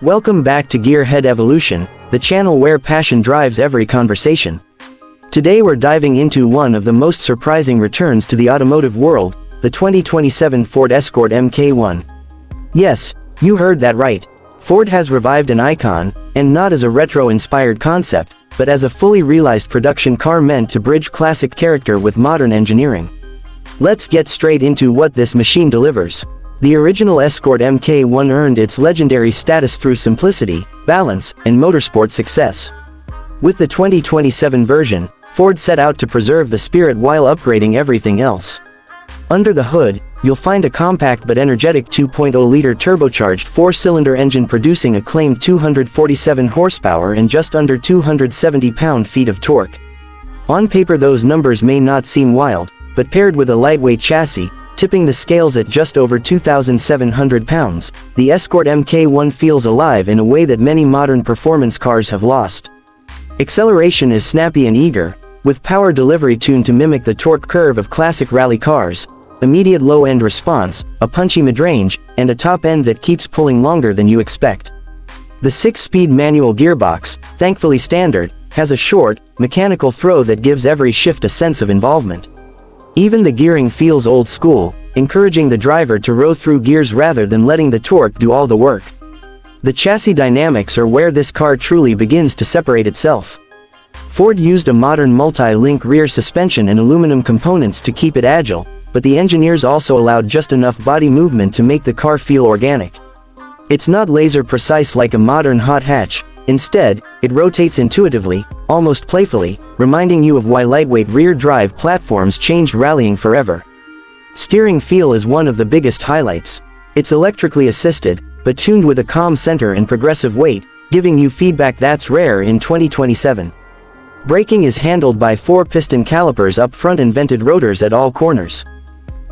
Welcome back to Gearhead Evolution, the channel where passion drives every conversation. Today we're diving into one of the most surprising returns to the automotive world, the 2027 Ford Escort MK1. Yes, you heard that right. Ford has revived an icon, and not as a retro-inspired concept, but as a fully realized production car meant to bridge classic character with modern engineering. Let's get straight into what this machine delivers. The original Escort MK1 earned its legendary status through simplicity, balance, and motorsport success. With the 2027 version, Ford set out to preserve the spirit while upgrading everything else. Under the hood, you'll find a compact but energetic 2.0-liter turbocharged four-cylinder engine producing a claimed 247 horsepower and just under 270 pound-feet of torque. On paper those numbers may not seem wild, but paired with a lightweight chassis, tipping the scales at just over 2,700 pounds, the Escort MK1 feels alive in a way that many modern performance cars have lost. Acceleration is snappy and eager, with power delivery tuned to mimic the torque curve of classic rally cars, immediate low-end response, a punchy mid-range, and a top end that keeps pulling longer than you expect. The 6-speed manual gearbox, thankfully standard, has a short, mechanical throw that gives every shift a sense of involvement. Even the gearing feels old school, encouraging the driver to row through gears rather than letting the torque do all the work. The chassis dynamics are where this car truly begins to separate itself. Ford used a modern multi-link rear suspension and aluminum components to keep it agile, but the engineers also allowed just enough body movement to make the car feel organic. It's not laser precise like a modern hot hatch. Instead, it rotates intuitively, almost playfully, reminding you of why lightweight rear-drive platforms changed rallying forever. Steering feel is one of the biggest highlights. It's electrically assisted, but tuned with a calm center and progressive weight, giving you feedback that's rare in 2027. Braking is handled by 4-piston calipers up front and vented rotors at all corners.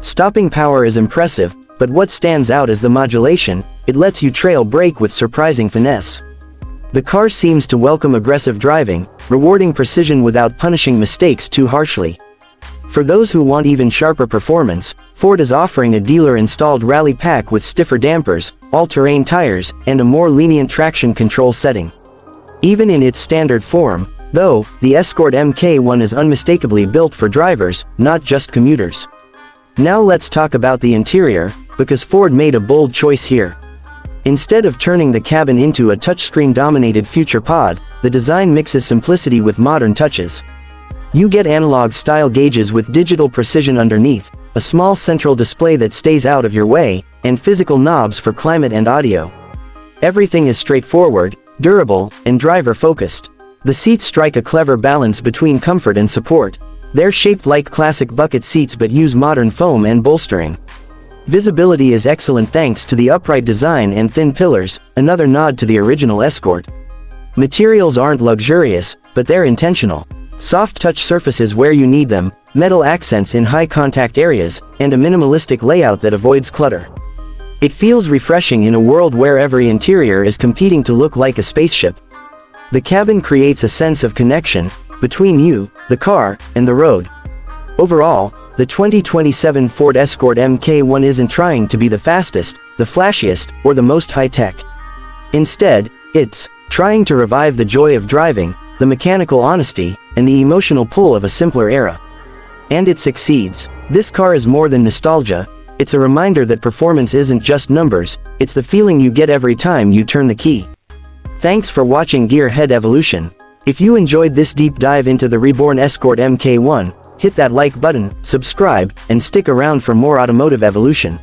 Stopping power is impressive, but what stands out is the modulation. It lets you trail brake with surprising finesse. The car seems to welcome aggressive driving, rewarding precision without punishing mistakes too harshly. For those who want even sharper performance, Ford is offering a dealer-installed rally pack with stiffer dampers, all-terrain tires, and a more lenient traction control setting. Even in its standard form, though, the Escort MK1 is unmistakably built for drivers, not just commuters. Now let's talk about the interior, because Ford made a bold choice here. Instead of turning the cabin into a touchscreen-dominated future pod, the design mixes simplicity with modern touches. You get analog-style gauges with digital precision underneath, a small central display that stays out of your way, and physical knobs for climate and audio. Everything is straightforward, durable, and driver-focused. The seats strike a clever balance between comfort and support. They're shaped like classic bucket seats but use modern foam and bolstering. Visibility is excellent thanks to the upright design and thin pillars, another nod to the original Escort. Materials aren't luxurious, but they're intentional. Soft touch surfaces where you need them, metal accents in high contact areas, and a minimalistic layout that avoids clutter. It feels refreshing in a world where every interior is competing to look like a spaceship. The cabin creates a sense of connection between you, the car, and the road. Overall, the 2027 Ford Escort MK1 isn't trying to be the fastest, the flashiest, or the most high-tech. Instead, it's trying to revive the joy of driving, the mechanical honesty, and the emotional pull of a simpler era. And it succeeds. This car is more than nostalgia. It's a reminder that performance isn't just numbers, it's the feeling you get every time you turn the key. Thanks for watching Gearhead Evolution. If you enjoyed this deep dive into the Reborn Escort MK1, hit that like button, subscribe, and stick around for more automotive evolution.